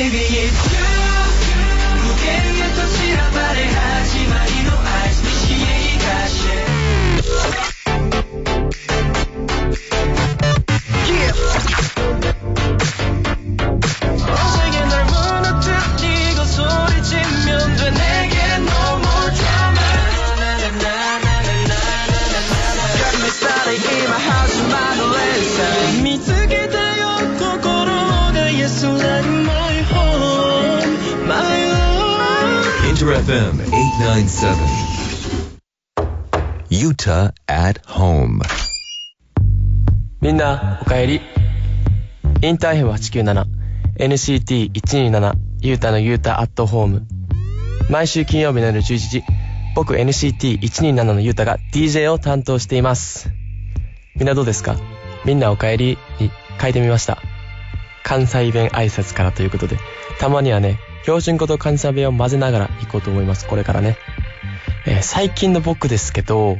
Baby it's you 無限へと散らばれ始まりの合図に消えがして 세계 널 무너뜨리고 소리치면 돼 내게 no more drama Got me started in my house my listen 見つけたよ心が Yes like my home my home Inter FM 897 Utah at home みんなおかえり。インターヘム897 NCT127 ユータのユータアットホーム。毎週金曜日の夜11時、僕 NCT127 のユータが DJ を担当しています。みんなどうですか？みんなおかえりに変えてみました。関西弁挨拶からということで、たまにはね、標準語と関西弁を混ぜながら行こうと思います。これからね。最近の僕ですけど、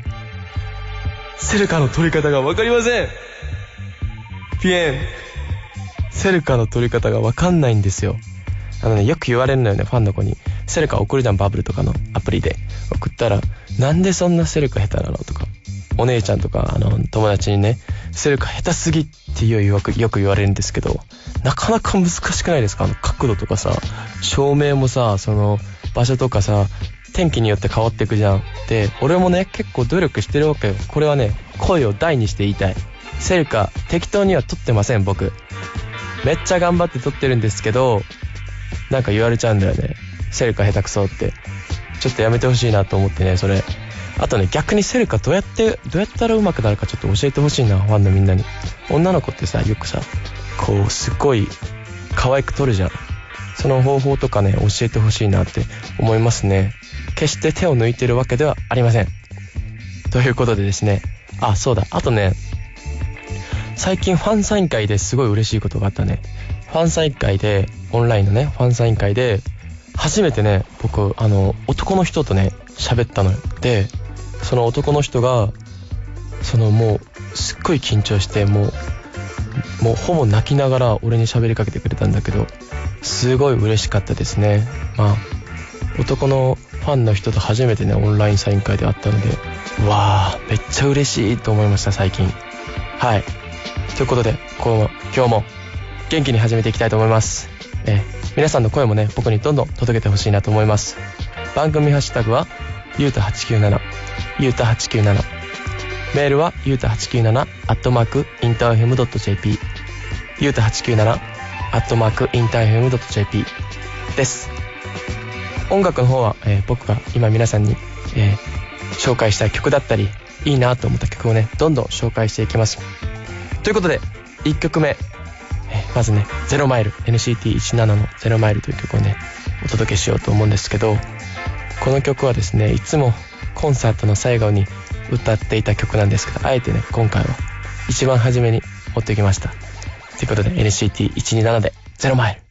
セルカの取り方がわかりません。ピエン。セルカの取り方がわかんないんですよ。よく言われるのよね、ファンの子に。セルカ送るじゃん、バブルとかのアプリで。送ったら、なんでそんなセルカ下手なのとか。お姉ちゃんとか、友達にね、セルカ下手すぎってよく言われるんですけど、なかなか難しくないですか？角度とかさ、照明もさ、その、場所とかさ、天気によって変わっていくじゃん。で、俺もね、結構努力してるわけよ。これはね、声を大にして言いたい。セルカ、適当には撮ってません、僕。めっちゃ頑張って撮ってるんですけど、なんか言われちゃうんだよね。セルカ下手くそって。ちょっとやめてほしいなと思ってね、それ。あとね、逆にセルカどうやったら上手くなるかちょっと教えてほしいな、ファンのみんなに。女の子ってさ、よくさ、こう、すっごい可愛く撮るじゃん。その方法とかね、教えてほしいなって思いますね。決して手を抜いてるわけではありません。ということでですね、あ、そうだ、あとね、最近ファンサイン会ですごい嬉しいことがあったね。ファンサイン会で、オンラインのね、ファンサイン会で、初めてね、僕、男の人とね、喋ったのよ。で、その男の人が、もう、すっごい緊張して、もうほぼ泣きながら俺に喋りかけてくれたんだけど、すごい嬉しかったですね。まあ、男のファンの人と初めてね、オンラインサイン会で会ったので、わー、めっちゃ嬉しいと思いました、最近。はい。ということで、今日も元気に始めていきたいと思います。皆さんの声もね、僕にどんどん届けてほしいなと思います。番組ハッシュタグは、ゆうた897、ゆうた897。メールは、ゆうた897、@interfm.jp、ゆうた897、@interfm.jp です。音楽の方は、僕が今皆さんに、紹介したい曲だったり、いいなと思った曲をね、どんどん紹介していきます。ということで、1曲目、まずね、ゼロマイル、NCT127 のゼロマイルという曲をね、お届けしようと思うんですけど、この曲はですね、いつもコンサートの最後に歌っていた曲なんですけど、あえてね、今回は一番初めに持ってきました。ということで、NCT127 でゼロマイル。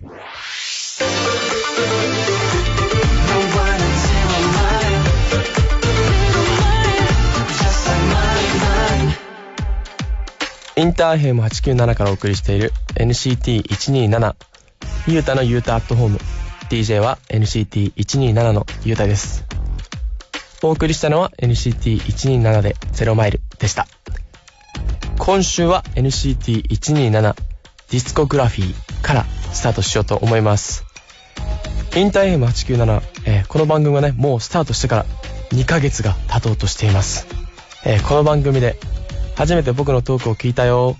インターヘム897からお送りしている NCT127 ユータのユータアットホーム。 DJ は NCT127 のユータです。お送りしたのは NCT127 でゼロマイルでした。今週は NCT127 ディスコグラフィーからスタートしようと思います。インターヘム897、この番組はね、もうスタートしてから2ヶ月が経とうとしています。この番組で初めて僕のトークを聞いたよ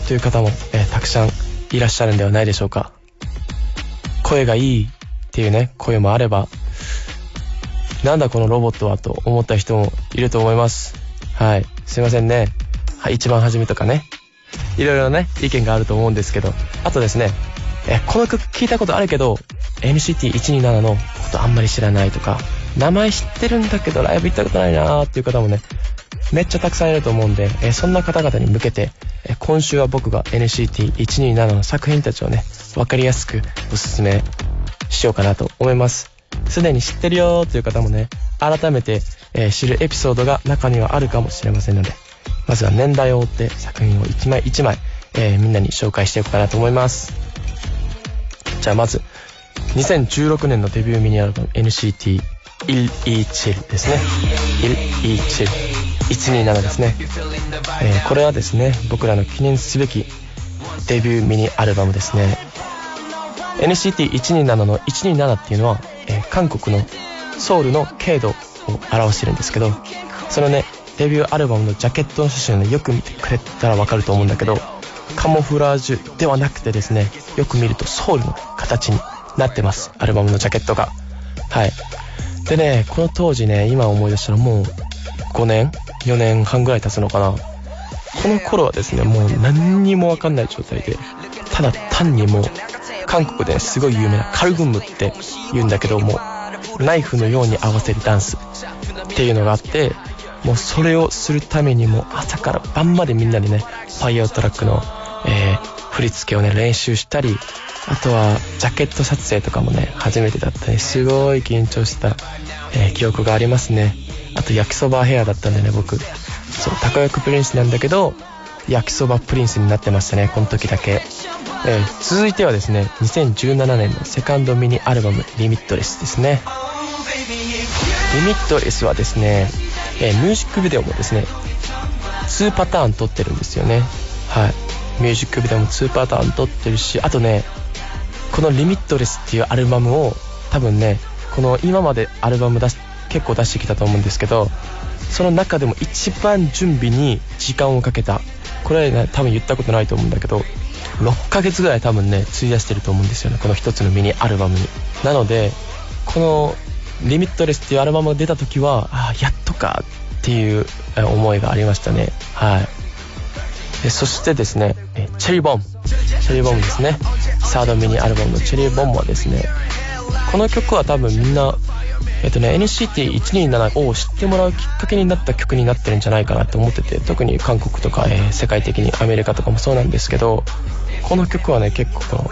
という方も、たくさんいらっしゃるんではないでしょうか。声がいいっていうね、声もあれば、なんだこのロボットはと思った人もいると思います。はい、すいませんね。はい、一番初めとかね、いろいろね、意見があると思うんですけど、あとですね、この曲聞いたことあるけど NCT127 のことあんまり知らないとか、名前知ってるんだけどライブ行ったことないなーっていう方もね、めっちゃたくさんいると思うんで、そんな方々に向けて、今週は僕が NCT127 の作品たちをね、わかりやすくおすすめしようかなと思います。すでに知ってるよーという方もね、改めて、知るエピソードが中にはあるかもしれませんので、まずは年代を追って作品を一枚一枚、みんなに紹介していこうかなと思います。じゃあまず2016年のデビューミニアルバム NCT Il E Chill ですね。Il E Chill 127ですね。これはですね、僕らの記念すべきデビューミニアルバムですね。NCT127 の127っていうのは、韓国のソウルの経度を表してるんですけど、そのねデビューアルバムのジャケットの写真をねよく見てくれたらわかると思うんだけど、カモフラージュではなくてですね、よく見るとソウルの形になってます、アルバムのジャケットが。はい。でね、この当時ね、今思い出したらもう5年4年半ぐらい経つのかな。この頃はですね、もう何にもわかんない状態で、ただ単にもう韓国で、ね、すごい有名なカルグムって言うんだけども、ナイフのように合わせるダンスっていうのがあって、もうそれをするためにも朝から晩までみんなでねファイヤートラックの、振り付けをね練習したり、あとはジャケット撮影とかもね初めてだったね、すごい緊張した、記憶がありますね。あと焼きそばヘアだったんでね、僕そうたこ焼きプリンスなんだけど焼きそばプリンスになってましたね、この時だけ。続いてはですね、2017年のセカンドミニアルバムリミットレスですね。リミットレスはですね、ミュージックビデオもですね2パターン撮ってるんですよね。はい。ミュージックビデオも2パターン撮ってるし、あとねこのリミットレスっていうアルバムを多分ね、この今までアルバム結構出してきたと思うんですけど、その中でも一番準備に時間をかけた、これね多分言ったことないと思うんだけど6ヶ月ぐらい多分ね費やしてると思うんですよね、この一つのミニアルバムに。なのでこのリミットレスっていうアルバムが出た時はやっとかっていう思いがありましたね。はい。そしてですね、チェリーボムですね。サードミニアルバムのチェリーボムはですね、この曲は多分みんなNCT127 を知ってもらうきっかけになった曲になってるんじゃないかなと思ってて、特に韓国とか、世界的にアメリカとかもそうなんですけど、この曲はね結構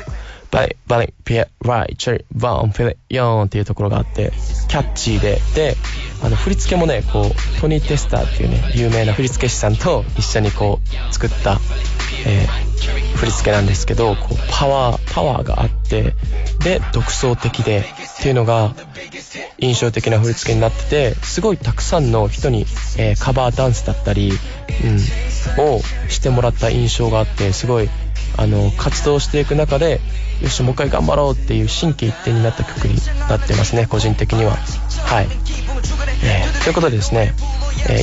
バリピエライチェリーボムフィレヨーンっていうところがあってキャッチーで、振り付けもねこうトニー・テスターっていうね有名な振付師さんと一緒にこう作った、振り付けなんですけど、こうパワーがあってで独創的でっていうのが印象的な振り付けになってて、すごいたくさんの人に、カバーダンスだったり、をしてもらった印象があって、すごい活動していく中でよしもう一回頑張ろうっていう心機一転になった曲になってますね、個人的には。はい。ということでですね、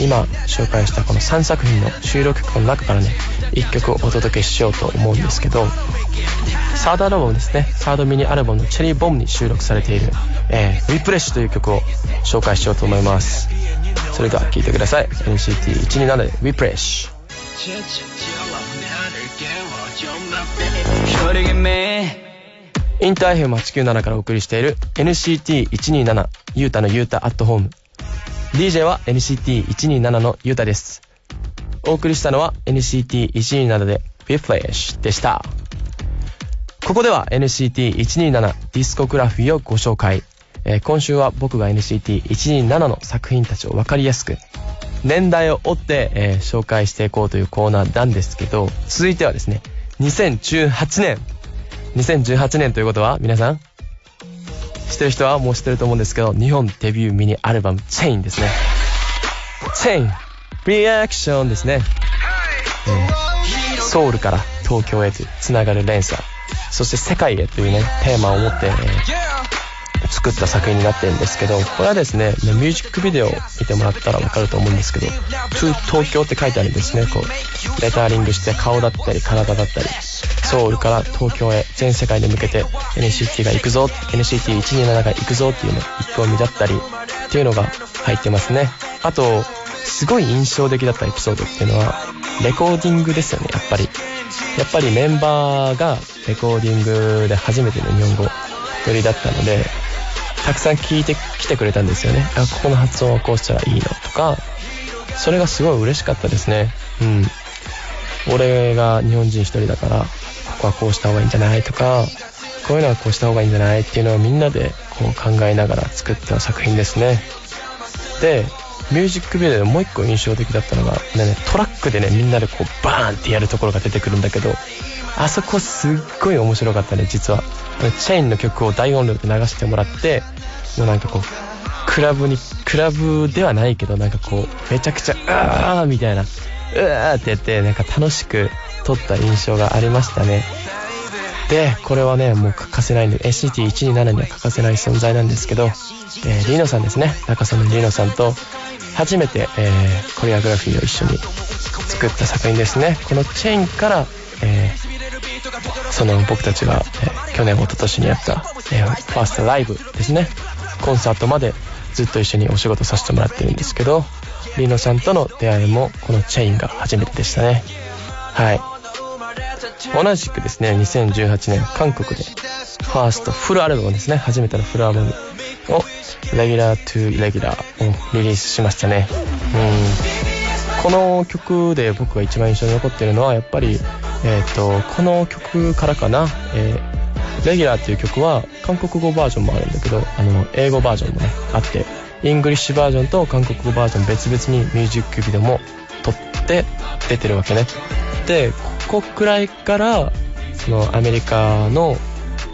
今紹介したこの3作品の収録曲の中からね1曲をお届けしようと思うんですけど、サードアルバムですね、サードミニアルバムのチェリーボムに収録されている、リプレッシュという曲を紹介しようと思います。それでは聴いてください。 NCT127 でリプレッシュ。インターFM897からお送りしている NCT127 ゆうたのゆうたアットホーム。 DJ は NCT127 のゆうたです。お送りしたのは NCT127 で Refresh でした。ここでは NCT127 ディスコグラフィーをご紹介。今週は僕が NCT127 の作品たちを分かりやすく年代を追って、紹介していこうというコーナーなんですけど、続いてはですね2018年ということは皆さん知ってる人はもう知ってると思うんですけど、日本デビューミニアルバムチェインですね。チェインリアクションですね。ソウルから東京へとつながる連鎖、そして世界へというねテーマを持って、作った作品になってるんですけど、これはですねミュージックビデオを見てもらったら分かると思うんですけど To 東京って書いてあるんですね。こうレターリングして顔だったり体だったり、ソウルから東京へ全世界に向けて NCT が行くぞ NCT127 が行くぞっていうの一本見だったりっていうのが入ってますね。あとすごい印象的だったエピソードっていうのはレコーディングですよね。やっぱりメンバーがレコーディングで初めての日本語よりだったので、たくさん聞いてきてくれたんですよね。ここの発音はこうしたらいいのとか、それがすごい嬉しかったですね。俺が日本人一人だからここはこうした方がいいんじゃないとか、こういうのはこうした方がいいんじゃないっていうのをみんなでこう考えながら作った作品ですね。でミュージックビデオでもう一個印象的だったのが、トラックでねみんなでこうバーンってやるところが出てくるんだけど、あそこすっごい面白かったね。実はチェインの曲を大音量で流してもらって、もうなんかこうクラブではないけど、なんかこうめちゃくちゃうわーみたいな、うわーってやってなんか楽しく撮った印象がありましたね。でこれはねもう欠かせないんで NCT127 には欠かせない存在なんですけど、リノさんですね、中曽根リノさんと初めて、コレオグラフィーを一緒に作った作品ですね。このチェインから、その僕たちが、去年一昨年にやった、ファーストライブですね、コンサートまでずっと一緒にお仕事させてもらってるんですけど、リノさんとの出会いもこのチェインが初めてでしたね。はい。同じくですね2018年韓国でファーストフルアルバムですね、初めてのフルアルバムをレギュラートゥレギュラーをリリースしましたね。この曲で僕が一番印象に残っているのはやっぱり、この曲からかな、レギュラーっていう曲は韓国語バージョンもあるんだけど、英語バージョンもねあって、イングリッシュバージョンと韓国語バージョン別々にミュージックビデオも撮って出てるわけね。でここくらいからそのアメリカの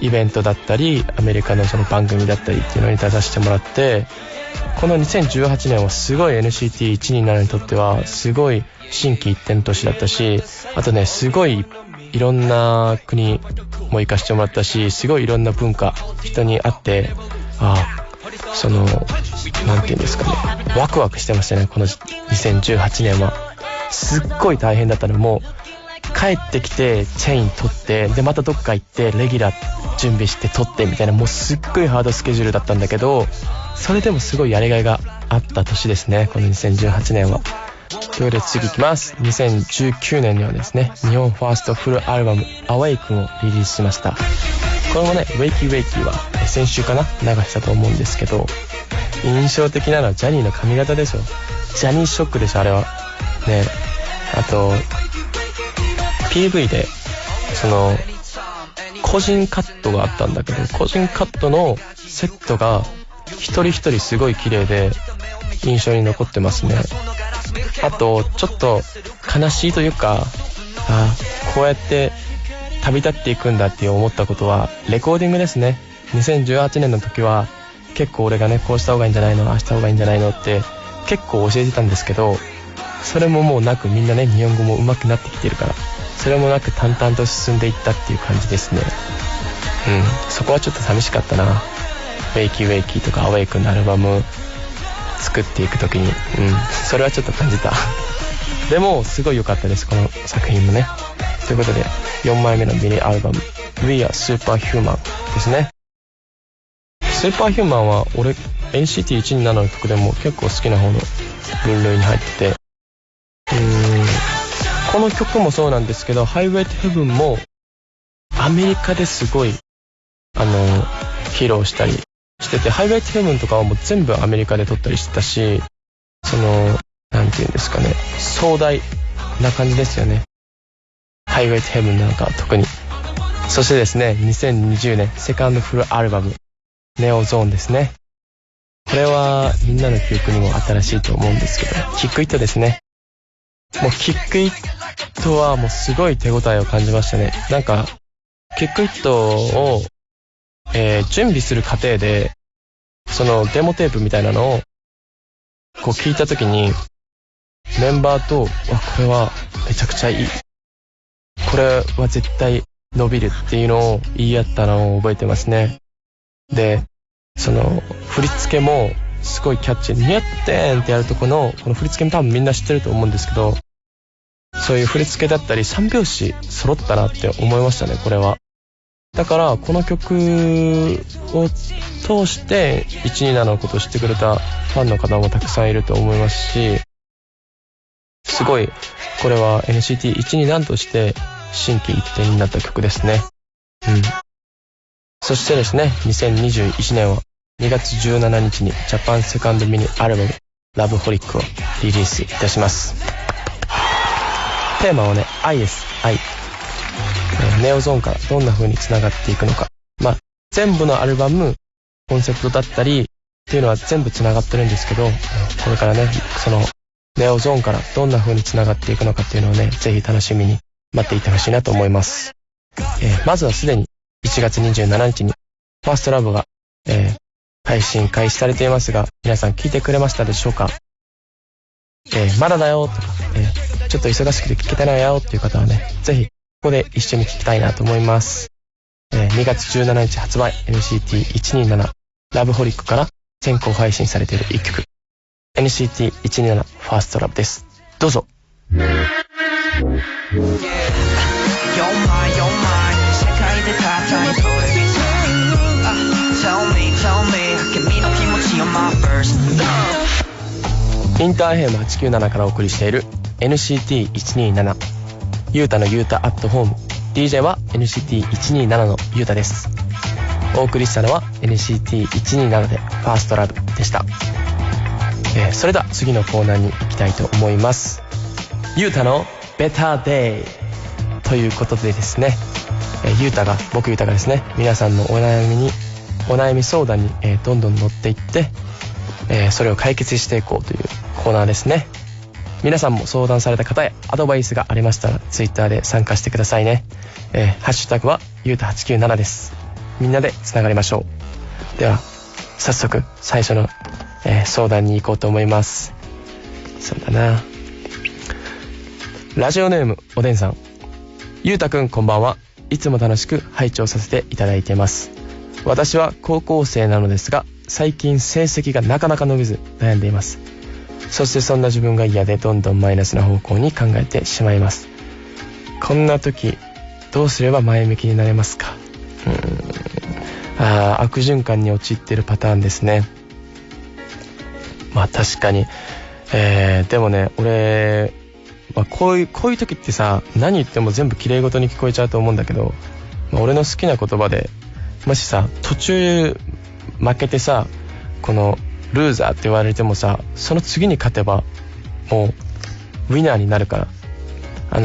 イベントだったりアメリカのその番組だったりっていうのに出させてもらって、この2018年はすごい NCT127 にとってはすごい心機一転の年だったし、あとねすごいいろんな国も行かせてもらったし、すごいいろんな文化人に会って、そのなんていうんですかね、ワクワクしてましたね。この2018年はすっごい大変だったの。もう帰ってきてチェイン取って、でまたどっか行ってレギュラー準備して取ってみたいな、もうすっごいハードスケジュールだったんだけど、それでもすごいやりがいがあった年ですね、この2018年は。ということで次行きます。2019年にはですね日本ファーストフルアルバムアウェイクンをリリースしました。これもねウェイキーウェイキーは先週かな流したと思うんですけど、印象的なのはジャニーの髪型でしょ。ジャニーショックでしょあれはね。あと PV でその個人カットがあったんだけど、個人カットのセットが一人一人すごい綺麗で印象に残ってますね。あとちょっと悲しいというか、こうやって旅立っていくんだって思ったことはレコーディングですね。2018年の時は結構俺がねこうした方がいいんじゃないの、ああした方がいいんじゃないのって結構教えてたんですけど、それももうなく、みんなね日本語も上手くなってきてるから、それもなく淡々と進んでいったっていう感じですね。そこはちょっと寂しかったな。ウェイキーウェイキーとかアウェイクのアルバム作っていく時に、それはちょっと感じた。でもすごい良かったです、この作品もね。ということで4枚目のミニアルバム We Are Superhuman ですね。スーパーヒューマンは俺 NCT127 の曲でも結構好きな方の分類に入ってて、この曲もそうなんですけど、Highway to Heaven もアメリカですごい披露したりしてて、Highway to Heaven とかはもう全部アメリカで撮ったりしてたし、そのなんていうんですかね、壮大な感じですよね、Highway to Heaven なんか特に。そしてですね2020年セカンドフルアルバムネオゾーンですね。これはみんなの記憶にも新しいと思うんですけど、キックイットですね。もうキックイットはもうすごい手応えを感じましたね。なんかキックイットを、準備する過程でそのデモテープみたいなのをこう聞いた時にメンバーとこれはめちゃくちゃいい、これは絶対伸びるっていうのを言い合ったのを覚えてますね。でその振り付けもすごいキャッチー、ニャッテンってやるとこの振り付けも多分みんな知ってると思うんですけど、そういう振り付けだったり三拍子揃ったなって思いましたね、これは。だからこの曲を通して127のことを知ってくれたファンの方もたくさんいると思いますし、すごいこれは NCT127 として心機一転になった曲ですね。そしてですね2021年は2月17日にジャパンセカンドミニアルバムラブホリックをリリースいたします。テーマはね愛です。愛、ネオゾーンからどんな風に繋がっていくのか、全部のアルバムコンセプトだったりっていうのは全部繋がってるんですけど、これからねそのネオゾーンからどんな風に繋がっていくのかっていうのをねぜひ楽しみに待っていてほしいなと思います。まずはすでに1月27日にファーストラブが、配信開始されていますが、皆さん聞いてくれましたでしょうか？まだだよとか、ちょっと忙しくて聞けてないよっていう方はね、ぜひここで一緒に聞きたいなと思います。2月17日発売 NCT127 ラブホリックから先行配信されている1曲 NCT127 ファーストラブです。どうぞ。インターヘム897からお送りしている NCT127 ゆうたのゆうたアットホーム、 DJ は NCT127 のゆうたです。お送りしたのは NCT127 でファーストラブでした。それでは次のコーナーに行きたいと思います。ゆうたのベターデイということでですね、僕ゆうたがですね、皆さんのお悩み相談に、どんどん乗っていって、それを解決していこうというコーナーですね。皆さんも相談された方へアドバイスがありましたら Twitter で参加してくださいね。ハッシュタグはゆうた897です。みんなでつながりましょう。では早速最初の、相談に行こうと思います。そうだな、ラジオネームおでんさん。ゆうたくんこんばんは。いつも楽しく拝聴させていただいています。私は高校生なのですが、最近成績がなかなか伸びず悩んでいます。そしてそんな自分が嫌でどんどんマイナスな方向に考えてしまいます。こんな時どうすれば前向きになれますか？悪循環に陥っているパターンですね。まあ確かに、でもね、俺、こういう時ってさ、何言っても全部綺麗事に聞こえちゃうと思うんだけど、俺の好きな言葉で、もしさ途中負けてさ、このルーザーって言われてもさ、その次に勝てばもうウィナーになるから。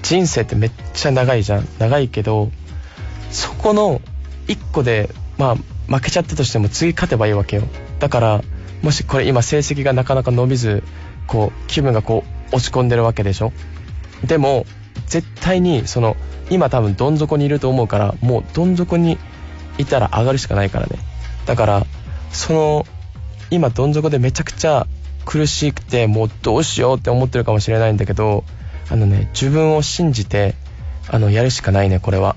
人生ってめっちゃ長いじゃん。長いけどそこの一個で負けちゃったとしても次勝てばいいわけよ。だからもしこれ今成績がなかなか伸びず、気分が落ち込んでるわけでしょ。でも絶対に今多分どん底にいると思うから、もうどん底にいたら上がるしかないからね。だから今どん底でめちゃくちゃ苦しくてもうどうしようって思ってるかもしれないんだけど、自分を信じてやるしかないね、これは。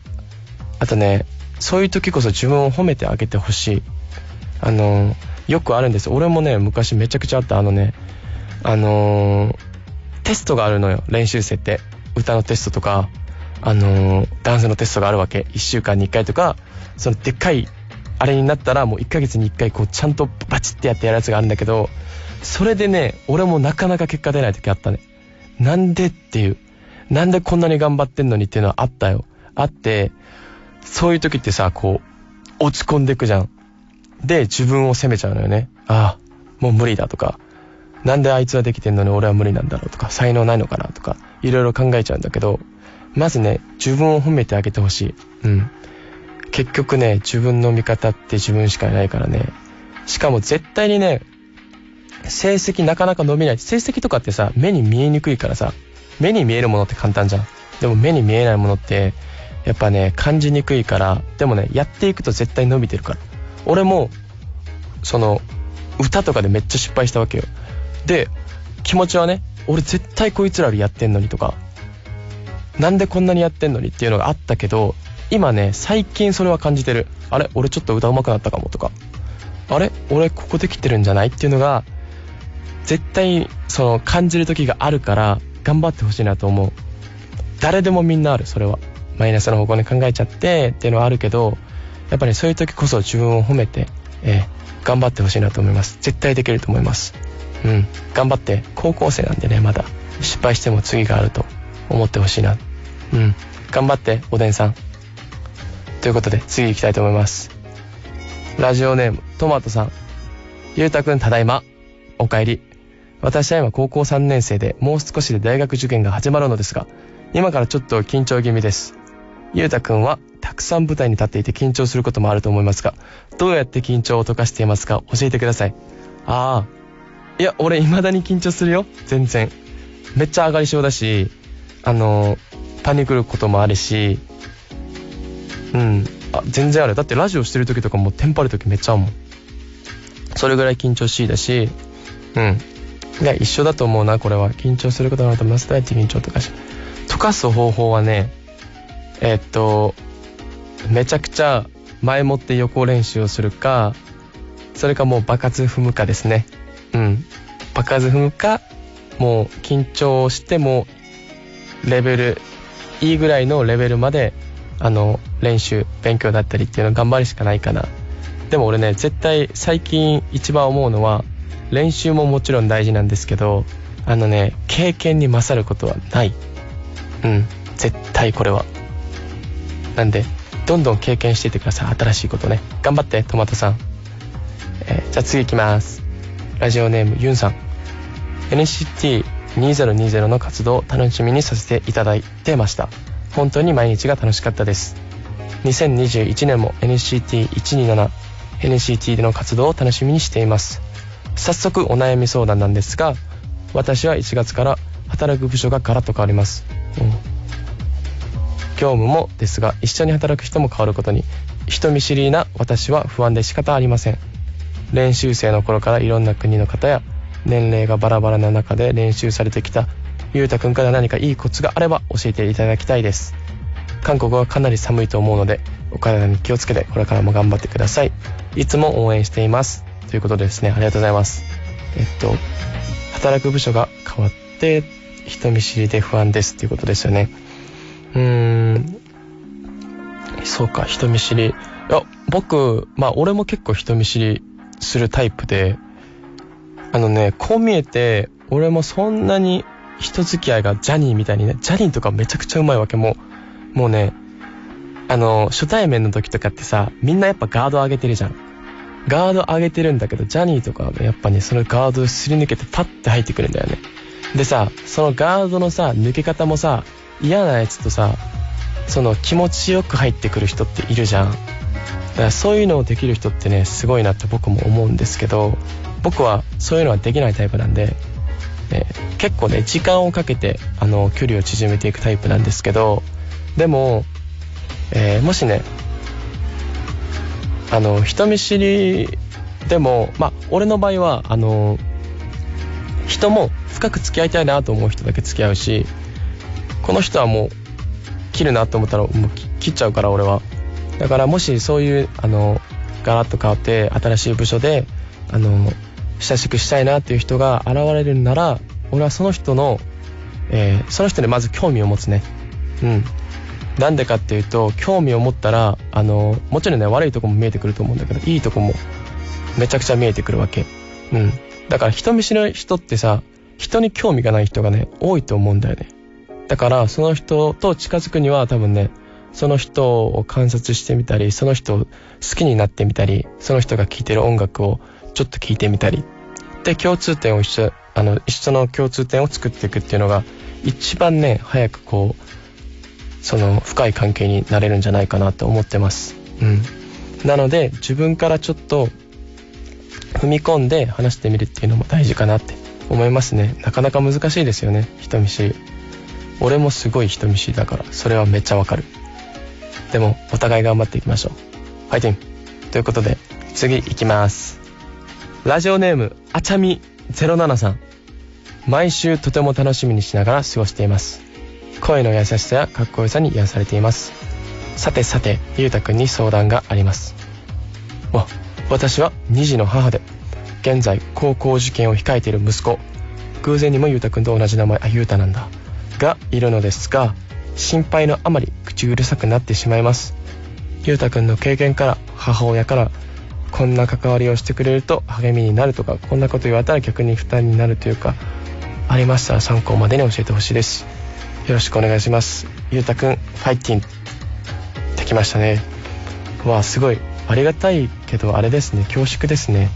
あとね、そういう時こそ自分を褒めてあげてほしい。よくあるんです。俺もね昔めちゃくちゃあった。テストがあるのよ、練習生って。歌のテストとかダンスのテストがあるわけ。1週間に1回とか、そのでっかいあれになったらもう1ヶ月に1回ちゃんとバチってやってやるやつがあるんだけど、それでね俺もなかなか結果出ない時あったね。なんでっていう、なんでこんなに頑張ってんのにっていうのはあったよ。あって、そういう時ってさ落ち込んでくじゃん。で自分を責めちゃうのよね。もう無理だとか、なんであいつはできてんのに俺は無理なんだろうとか、才能ないのかなとかいろいろ考えちゃうんだけど、まずね自分を褒めてあげてほしい。結局ね、自分の味方って自分しかいないからね。しかも絶対にね、成績なかなか伸びない。成績とかってさ、目に見えにくいからさ、目に見えるものって簡単じゃん。でも目に見えないものってやっぱね感じにくいから。でもね、やっていくと絶対伸びてるから。俺も歌とかでめっちゃ失敗したわけよ。で気持ちはね、俺絶対こいつらよりやってんのにとか、なんでこんなにやってんのにっていうのがあったけど、今ね最近それは感じてる。あれ、俺ちょっと歌上手くなったかもとか、あれ、俺ここできてるんじゃないっていうのが絶対感じる時があるから、頑張ってほしいなと思う。誰でもみんなある。それはマイナスの方向に考えちゃってっていうのはあるけど、やっぱりそういう時こそ自分を褒めて、頑張ってほしいなと思います。絶対できると思います。頑張って。高校生なんでね、まだ失敗しても次があると思ってほしいな。頑張っておでんさん。ということで次行きたいと思います。ラジオネームトマトさん。ゆうたくんただいま。おかえり。私は今高校3年生で、もう少しで大学受験が始まるのですが、今からちょっと緊張気味です。ゆうたくんはたくさん舞台に立っていて緊張することもあると思いますが、どうやって緊張を解かしていますか？教えてください。いや、俺未だに緊張するよ。全然めっちゃ上がり症だし、パニクることもあるし、全然ある。だってラジオしてる時とかもテンパる時めっちゃあるもん。それぐらい緊張しいだし、いや一緒だと思うな。これは緊張することになるとマスターって緊張とかし溶かす方法はね、めちゃくちゃ前もって予行練習をするか、それかもう場数踏むかですね。場数踏むか、もう緊張してもレベルいいぐらいのレベルまで練習勉強だったりっていうのを頑張るしかないかな。でも俺ね、絶対最近一番思うのは、練習ももちろん大事なんですけど、経験に勝ることはない。絶対これは。なんでどんどん経験していってください。新しいことね、頑張ってトマトさん。じゃあ次いきます。ラジオネームユンさん。 NCT2020 の活動を楽しみにさせていただいてました。本当に毎日が楽しかったです。2021年も NCT127 NCT での活動を楽しみにしています。早速お悩み相談なんですが、私は1月から働く部署がガラッと変わります。業務もですが、一緒に働く人も変わることに人見知りな私は不安で仕方ありません。練習生の頃からいろんな国の方や年齢がバラバラな中で練習されてきたゆうたくんから何かいいコツがあれば教えていただきたいです。韓国はかなり寒いと思うのでお体に気をつけてこれからも頑張ってください。いつも応援していますということでですね。ありがとうございます。働く部署が変わって人見知りで不安ですということですよね。そうか、人見知り。いや僕俺も結構人見知りするタイプで、こう見えて俺もそんなに人付き合いがジャニーみたいにね、ジャニーとかめちゃくちゃうまいわけ。もうね、初対面の時とかってさ、みんなやっぱガード上げてるじゃん。ガード上げてるんだけど、ジャニーとかはね、やっぱね、そのガードをすり抜けてパッて入ってくるんだよね。でさ、そのガードのさ抜け方もさ、嫌なやつとさ、その気持ちよく入ってくる人っているじゃん。だからそういうのをできる人ってね、すごいなって僕も思うんですけど、僕はそういうのはできないタイプなんで、結構ね時間をかけて距離を縮めていくタイプなんですけど、でも、もしね人見知りでも俺の場合は人も深く付き合いたいなと思う人だけ付き合うし、この人はもう切るなと思ったらもう切っちゃうから俺は。だからもしそういうガラッと変わって新しい部署で親しくしたいなっていう人が現れるなら、俺はその人にまず興味を持つね。なんでかっていうと、興味を持ったらもちろんね悪いとこも見えてくると思うんだけど、いいとこもめちゃくちゃ見えてくるわけ。だから人見知りの人ってさ、人に興味がない人がね多いと思うんだよね。だからその人と近づくには多分ね、その人を観察してみたり、その人を好きになってみたり、その人が聴いてる音楽をちょっと聴いてみたりで、共通点を一緒の共通点を作っていくっていうのが一番ね早くその深い関係になれるんじゃないかなと思ってます。なので自分からちょっと踏み込んで話してみるっていうのも大事かなって思いますね。なかなか難しいですよね、人見知り。俺もすごい人見知りだからそれはめっちゃわかる。でもお互い頑張っていきましょう。ファイティングということで次いきます。ラジオネームあちゃみ07さん。毎週とても楽しみにしながら過ごしています。声の優しさやかっこよさに癒されています。さてゆうたくんに相談があります。私は2児の母で現在高校受験を控えている息子、偶然にもゆうたくんと同じ名前、ゆうたなんだがいるのですが、心配のあまり口うるさくなってしまいます。ゆうたくんの経験から、母親からこんな関わりをしてくれると励みになるとか、こんなこと言われたら逆に負担になるというかありましたら参考までに教えてほしいです。よろしくお願いします。ゆうたくんファイティンできましたね。すごいありがたいけどあれですね、恐縮ですね。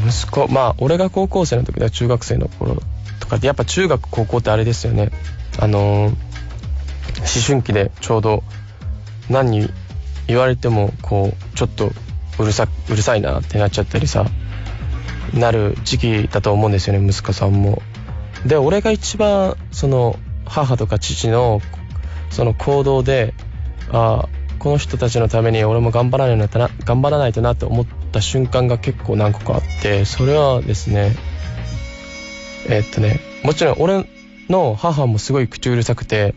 息子、俺が高校生の時だ、中学生の頃とかで、やっぱ中学高校ってあれですよね、思春期でちょうど何に言われてもちょっとうるさいなってなっちゃったりさ、なる時期だと思うんですよね、息子さんも。で俺が一番その母とか父のその行動で、この人たちのために俺も頑張らないとなって思った瞬間が結構何個かあって、それはですね、もちろん俺の母もすごい口うるさくて、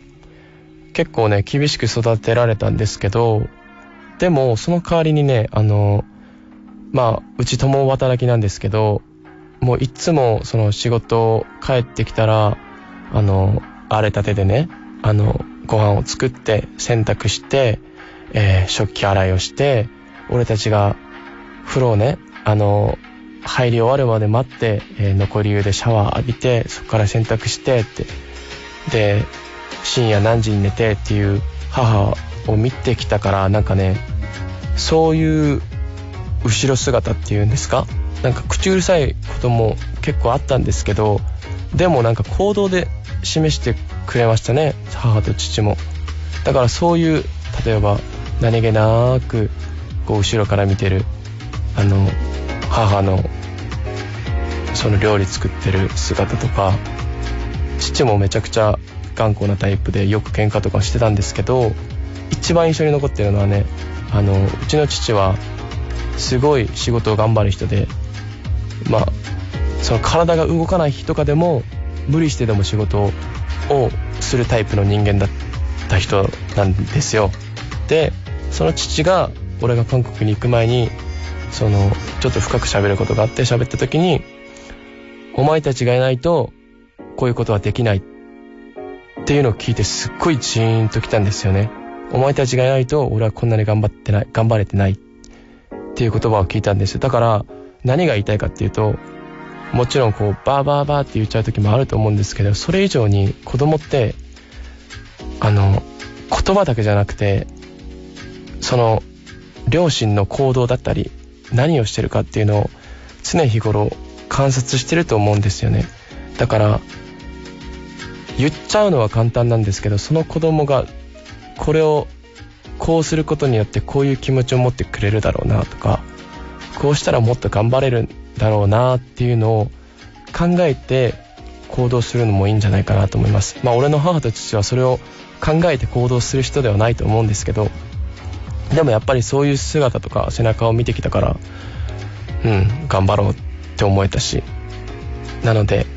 結構ね厳しく育てられたんですけど、でもその代わりにね、うち共働きなんですけど、もういつもその仕事帰ってきたら荒れたてでね、ご飯を作って洗濯して、食器洗いをして、俺たちが風呂をね入り終わるまで待って、残り湯でシャワー浴びて、そこから洗濯してって、で深夜何時に寝てっていう母を見てきたから、なんかね、そういう後ろ姿っていうんですか、なんか口うるさいことも結構あったんですけど、でもなんか行動で示してくれましたね、母と父も。だからそういう、例えば何気なくこう後ろから見てる母のその料理作ってる姿とか、父もめちゃくちゃ頑固なタイプでよく喧嘩とかしてたんですけど、一番印象に残ってるのはね、うちの父はすごい仕事を頑張る人で、その体が動かない日とかでも無理してでも仕事をするタイプの人間だった人なんですよ。でその父が俺が韓国に行く前にちょっと深く喋ることがあって、喋った時に、お前たちがいないとこういうことはできないっていうのを聞いて、すっごいジーンときたんですよね。お前たちがいないと俺はこんなに頑張れてないっていう言葉を聞いたんですよ。だから何が言いたいかっていうと、もちろんこうバーバーバーって言っちゃう時もあると思うんですけど、それ以上に子供って言葉だけじゃなくて、その両親の行動だったり何をしてるかっていうのを常日頃観察してると思うんですよね。だから言っちゃうのは簡単なんですけど、その子供がこれをこうすることによってこういう気持ちを持ってくれるだろうなとか、こうしたらもっと頑張れるんだろうなっていうのを考えて行動するのもいいんじゃないかなと思います。俺の母と父はそれを考えて行動する人ではないと思うんですけど、でもやっぱりそういう姿とか背中を見てきたから、頑張ろうって思えたし、なので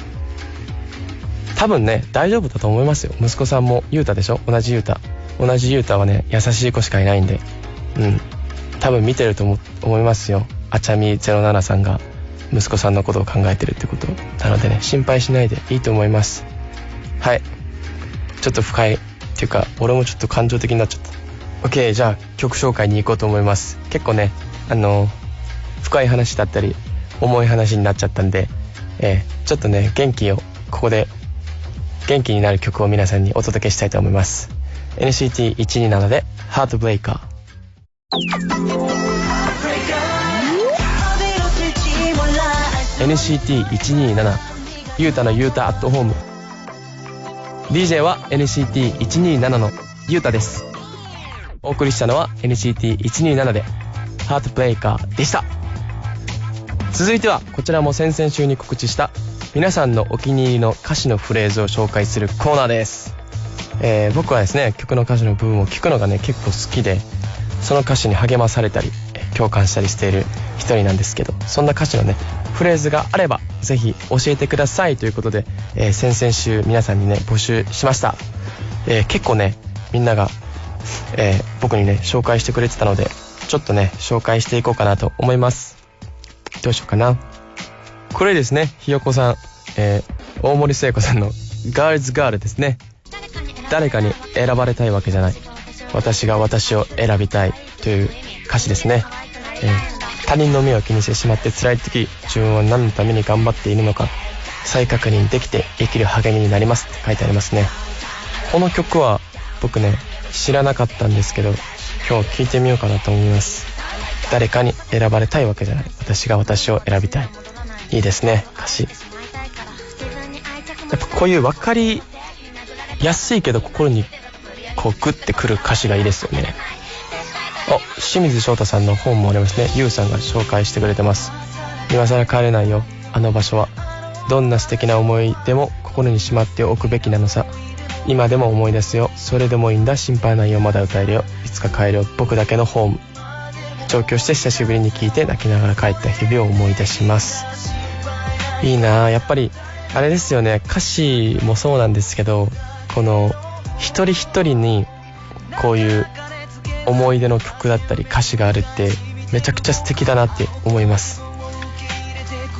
多分ね大丈夫だと思いますよ。息子さんもユータでしょ、同じユータはね優しい子しかいないんで、多分見てると思いますよ。あちゃみ07さんが息子さんのことを考えてるってことなのでね、心配しないでいいと思います。はい、ちょっと深いっていうか、俺もちょっと感情的になっちゃった。 OK、 じゃあ曲紹介に行こうと思います。結構ね深い話だったり重い話になっちゃったんで、ちょっとねここで元気になる曲を皆さんにお届けしたいと思います。 NCT127 でハートブレイカー。NCT127 ゆうたのゆうたアットホーム。 DJ は NCT127 のゆうたです。お送りしたのは NCT127 でハートブレイカーでした。続いてはこちらも先々週に告知した皆さんのお気に入りの歌詞のフレーズを紹介するコーナーです。僕はですね曲の歌詞の部分を聞くのがね結構好きで、その歌詞に励まされたり共感したりしている一人なんですけど、そんな歌詞のねフレーズがあればぜひ教えてくださいということで、先々週皆さんにね募集しました。結構ねみんなが、僕にね紹介してくれてたので、ちょっとね紹介していこうかなと思います。どうしようかな。これですね、ひよこさん、大森聖子さんのガールズガールですね。誰かに選ばれたいわけじゃない、私が私を選びたいという歌詞ですね。他人の目を気にしてしまって辛い時、自分は何のために頑張っているのか再確認できて生きる励みになりますって書いてありますね。この曲は僕ね知らなかったんですけど、今日聴いてみようかなと思います。誰かに選ばれたいわけじゃない、私が私を選びたい。いいですね歌詞。やっぱこういう分かりやすいけど心にこうグッてくる歌詞がいいですよね。清水翔太さんの本もありますね。ゆうさんが紹介してくれてます。今更帰れないよあの場所は、どんな素敵な思いでも心にしまっておくべきなのさ、今でも思い出すよ、それでもいいんだ、心配ないよ、まだ歌えるよ、いつか帰るよ、僕だけのホーム。上京して久しぶりに聴いて泣きながら帰った日々を思い出します。いいなあ、やっぱりあれですよね、歌詞もそうなんですけど、この一人一人にこういう思い出の曲だったり歌詞があるってめちゃくちゃ素敵だなって思います。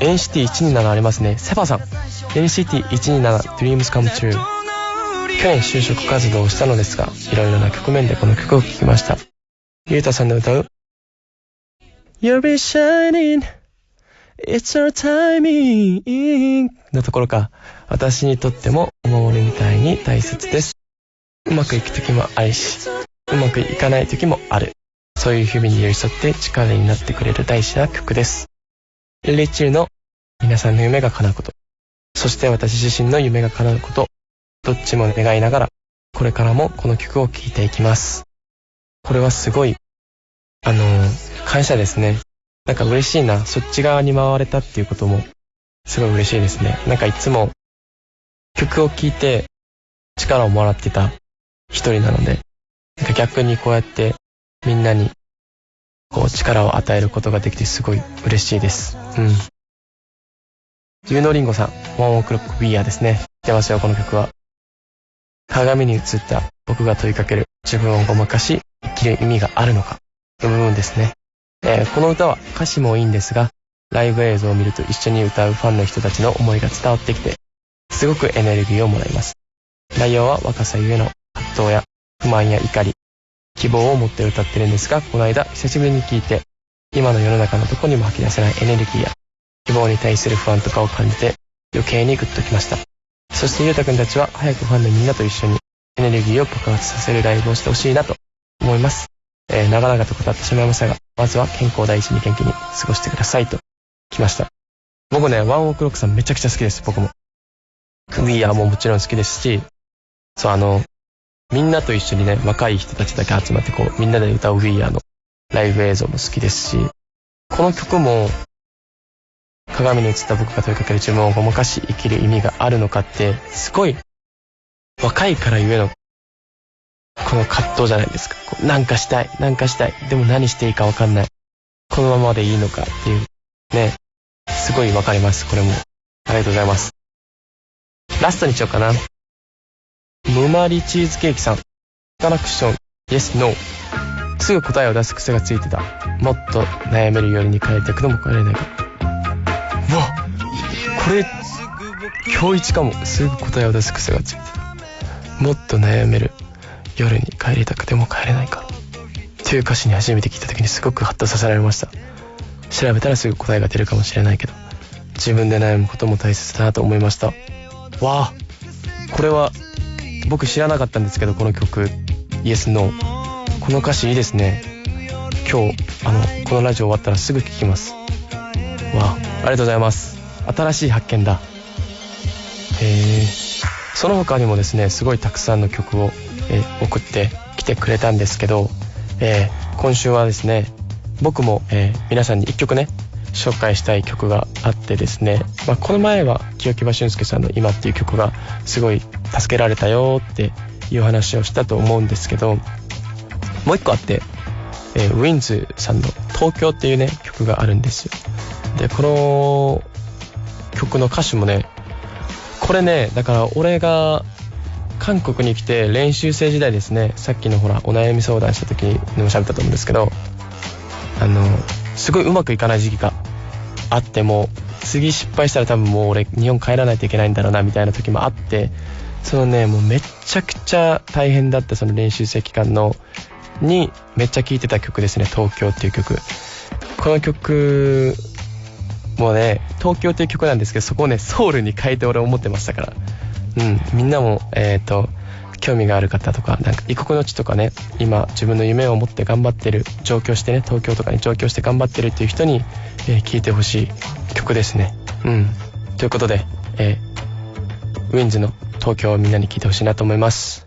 NCT127 ありますね。セパさん NCT127 Dreams Come True。 去年就職活動をしたのですが、いろいろな局面でこの曲を聴きました。ゆうたさんの歌う You'll be shining It's our timing のところか、私にとってもお守りみたいに大切です。うまくいく時もあるし、うまくいかない時もある。そういう日々に寄り添って力になってくれる大事な曲です。リリチルの皆さんの夢が叶うこと、そして私自身の夢が叶うこと、どっちも願いながら、これからもこの曲を聴いていきます。これはすごい、感謝ですね。なんか嬉しいな、そっち側に回れたっていうこともすごい嬉しいですね。なんかいつも曲を聴いて力をもらってた一人なので、なんか逆にこうやってみんなにこう力を与えることができてすごい嬉しいです。ゆうのりんごさん、One O'Clock We Areですね。出ますよ、この曲は。鏡に映った僕が問いかける、自分をごまかし生きる意味があるのかの部分ですね。この歌は歌詞もいいんですが、ライブ映像を見ると一緒に歌うファンの人たちの思いが伝わってきて、すごくエネルギーをもらいます。内容は若さゆえの葛藤や不満や怒り、希望を持って歌ってるんですが、この間久しぶりに聴いて、今の世の中のどこにも吐き出せないエネルギーや希望に対する不安とかを感じて余計にグッときました。そしてゆうたくんたちは早くファンのみんなと一緒にエネルギーを爆発させるライブをしてほしいなと思います。長々と語ってしまいましたが、まずは健康第一に元気に過ごしてくださいと来ました。僕ね、ワンオクロックさんめちゃくちゃ好きです。僕も We Are ももちろん好きですし、そうみんなと一緒にね、若い人たちだけ集まってこうみんなで歌う We Are のライブ映像も好きですし、この曲も鏡に映った僕が問いかける自分をごまかし生きる意味があるのかって、すごい若いからゆえのこの葛藤じゃないですか。こうなんかしたい、でも何していいか分かんない、このままでいいのかっていうね、すごい分かります。これもありがとうございます。ラストにしようかな。ムマリチーズケーキさん、サカナクション Yes No、 すぐ答えを出す癖がついてた。もっと悩める夜に帰りたくても帰れないか。うわ、これ今日一かも。すぐ答えを出す癖がついてた。もっと悩める夜に帰りたくても帰れないからという歌詞に初めて聞いた時にすごくハッとさせられました。調べたらすぐ答えが出るかもしれないけど、自分で悩むことも大切だなと思いました。わあ、これは僕知らなかったんですけど、この曲 Yes No、 この歌詞いいですね。今日このラジオ終わったらすぐ聴きます。わあ、ありがとうございます。新しい発見だ。その他にもですね、すごいたくさんの曲を、送ってきてくれたんですけど、今週はですね、僕も、皆さんに一曲ね紹介したい曲があってですね、この前は清木場俊介さんの今っていう曲がすごい助けられたよっていう話をしたと思うんですけど、もう一個あって、ウィンズさんの東京っていうね曲があるんですよ。でこの曲の歌詞もね、これね、だから俺が韓国に来て練習生時代ですね、さっきのほらお悩み相談した時にも喋ったと思うんですけど、すごいうまくいかない時期があって、も次失敗したら多分もう俺日本帰らないといけないんだろうなみたいな時もあって、そのねもうめちゃくちゃ大変だったその練習生期間のにめっちゃ聴いてた曲ですね、東京っていう曲。この曲もうね、東京っていう曲なんですけど、そこをねソウルに変えて俺思ってましたから、みんなも興味がある方とか、なんか異国の地とかね、今自分の夢を持って頑張ってる、上京してね東京とかに上京して頑張ってるっていう人に聴いてほしい曲ですね。ということで、ウィンズの東京をみんなに聴いてほしいなと思います。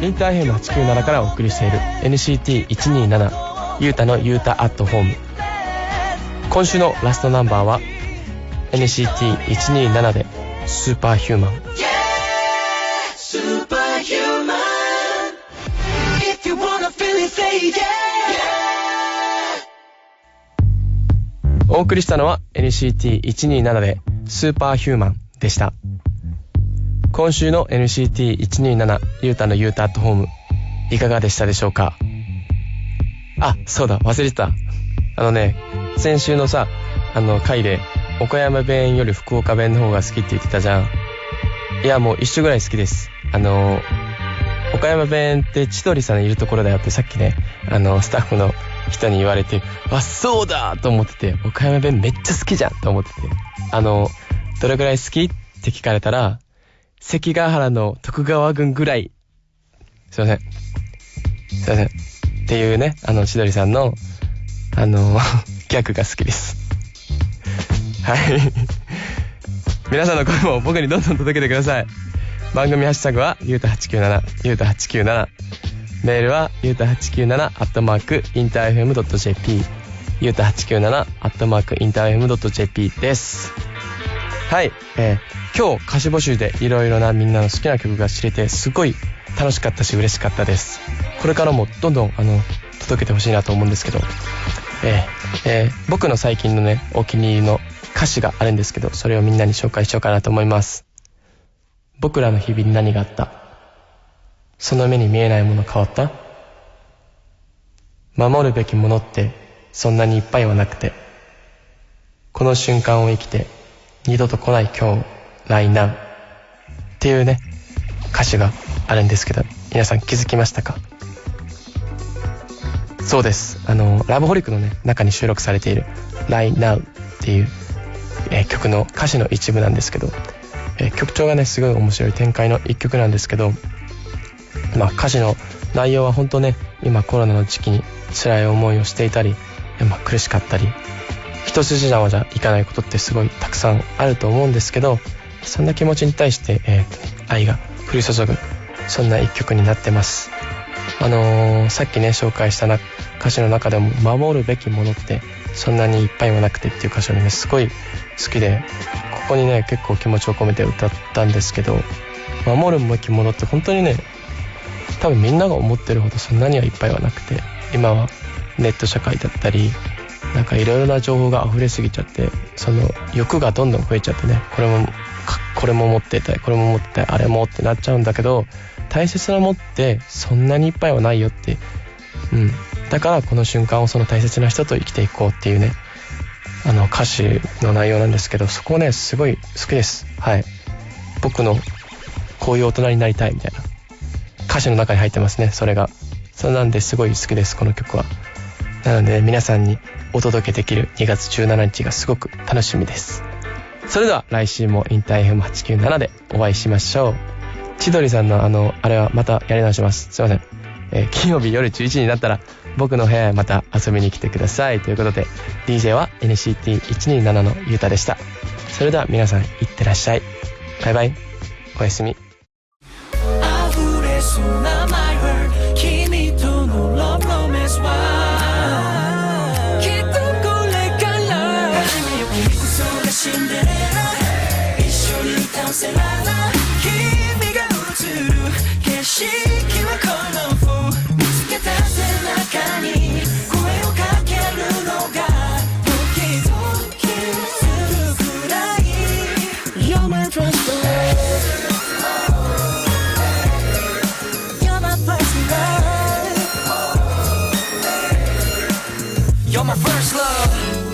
インターヘム897からお送りしている NCT127 ゆうたのゆうたアットホーム。今週のラストナンバーは NCT127 でスーパーヒューマン。say yeah お送りしたのは NCT127 でスーパーヒューマンでした。今週の NCT127 ゆうたのゆうたアットホームいかがでしたでしょうか。あ、そうだ、忘れてた。先週のさ、回で岡山弁より福岡弁の方が好きって言ってたじゃん。いや、もう一緒ぐらい好きです。岡山弁って千鳥さんいるところだよってさっきね、スタッフの人に言われて、あ、そうだと思ってて、岡山弁めっちゃ好きじゃんと思ってて、どれぐらい好きって聞かれたら、関ヶ原の徳川軍ぐらい、すいませんっていうね、千鳥さんのギャグが好きです。はい皆さんの声も僕にどんどん届けてください。番組ハッシュタグはゆうた897、ゆうた897、メールはゆうた897@interfm.jp、ゆうた897@interfm.jp です。はい、今日歌詞募集でいろいろなみんなの好きな曲が知れてすごい楽しかったし嬉しかったです。これからもどんどん届けてほしいなと思うんですけど、僕の最近のねお気に入りの歌詞があるんですけど、それをみんなに紹介しようかなと思います。僕らの日々に何があった？その目に見えないもの変わった？守るべきものってそんなにいっぱいはなくて、この瞬間を生きて二度と来ない今日 Right now っていうね歌詞があるんですけど、皆さん気づきましたか？そうです、ラブホリックのね中に収録されている Right now っていう、曲の歌詞の一部なんですけど、曲調がねすごい面白い展開の一曲なんですけど、歌詞の内容は本当ね、今コロナの時期に辛い思いをしていたり、苦しかったり、一筋縄じゃいかないことってすごいたくさんあると思うんですけど、そんな気持ちに対して、愛が降り注ぐ、そんな一曲になってます。さっきね紹介した歌詞の中でも守るべきものってそんなにいっぱいはなくてっていう歌詞をねすごい好きで、ここにね結構気持ちを込めて歌ったんですけど、守るべきものって本当にね多分みんなが思ってるほどそんなにはいっぱいはなくて、今はネット社会だったりなんかいろいろな情報が溢れすぎちゃって、その欲がどんどん増えちゃってね、これも持ってたい、これも持ってたい、あれもってなっちゃうんだけど、大切なものってそんなにいっぱいはないよって、だからこの瞬間をその大切な人と生きていこうっていうね歌詞の内容なんですけど、そこをねすごい好きです。はい、僕のこういう大人になりたいみたいな歌詞の中に入ってますね。それがそうなんですごい好きです、この曲は。なので皆さんにお届けできる2月17日がすごく楽しみです。それでは来週もインター FM897 でお会いしましょう。千鳥さんのあれはまたやり直します。すいません。金曜日夜11時になったら僕の部屋へまた遊びに来てくださいということで、 DJ は NCT127 のゆうたでした。それでは皆さんいってらっしゃい。バイバイ、おやすみ。溢れそうな My Heart 君との Love Romance はきっとこれから初めよく見てそうなシンデレラ、一緒に歌うセララ、君が映る景色はこの風見つけた背中に声をかけるのがドキドキするくらい You're my first love、You're my first love、You're my first love